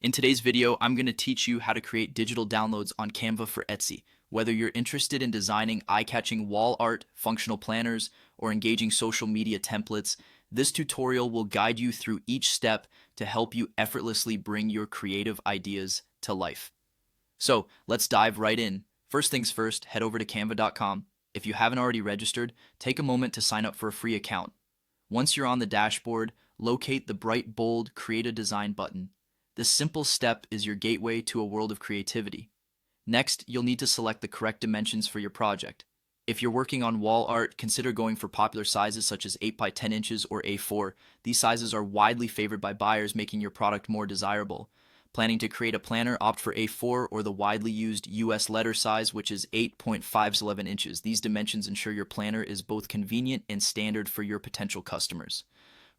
In today's video, I'm going to teach you how to create digital downloads on Canva for Etsy. Whether you're interested in designing eye-catching wall art, functional planners, or engaging social media templates, this tutorial will guide you through each step to help you effortlessly bring your creative ideas to life. So let's dive right in. First things first, head over to canva.com. If you haven't already registered, take a moment to sign up for a free account. Once you're on the dashboard, locate the bright, bold Create a Design button. This simple step is your gateway to a world of creativity. Next, you'll need to select the correct dimensions for your project. If you're working on wall art, consider going for popular sizes such as 8 by 10 inches or A4. These sizes are widely favored by buyers, making your product more desirable. Planning to create a planner, opt for A4 or the widely used US letter size, which is 8.511 inches. These dimensions ensure your planner is both convenient and standard for your potential customers.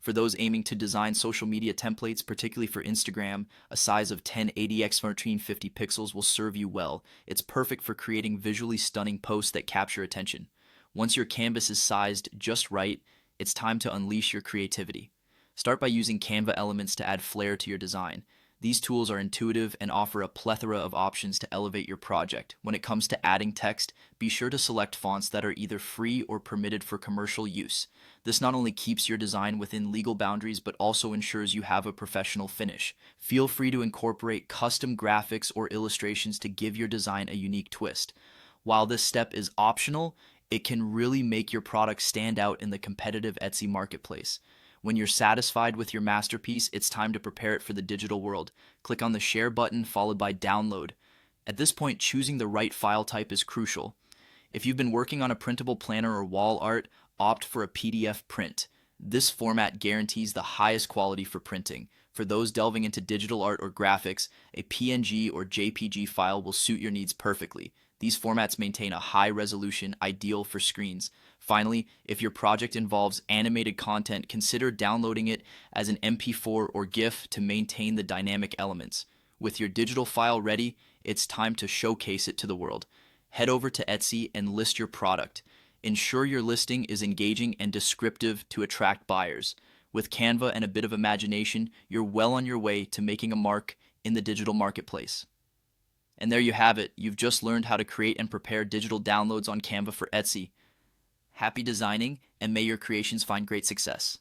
For those aiming to design social media templates, particularly for Instagram, a size of 1080 x 1450 pixels will serve you well. It's perfect for creating visually stunning posts that capture attention. Once your canvas is sized just right, it's time to unleash your creativity. Start by using Canva elements to add flair to your design. These tools are intuitive and offer a plethora of options to elevate your project. When it comes to adding text, be sure to select fonts that are either free or permitted for commercial use. This not only keeps your design within legal boundaries, but also ensures you have a professional finish. Feel free to incorporate custom graphics or illustrations to give your design a unique twist. While this step is optional, it can really make your product stand out in the competitive Etsy marketplace. When you're satisfied with your masterpiece, it's time to prepare it for the digital world. Click on the Share button followed by Download. At this point, choosing the right file type is crucial. If you've been working on a printable planner or wall art, opt for a PDF print. This format guarantees the highest quality for printing. For those delving into digital art or graphics, a PNG or JPG file will suit your needs perfectly. These formats maintain a high resolution, ideal for screens. Finally, if your project involves animated content, consider downloading it as an MP4 or GIF to maintain the dynamic elements. With your digital file ready, it's time to showcase it to the world. Head over to Etsy and list your product. Ensure your listing is engaging and descriptive to attract buyers. With Canva and a bit of imagination, you're well on your way to making a mark in the digital marketplace. And there you have it. You've just learned how to create and prepare digital downloads on Canva for Etsy. Happy designing, and may your creations find great success.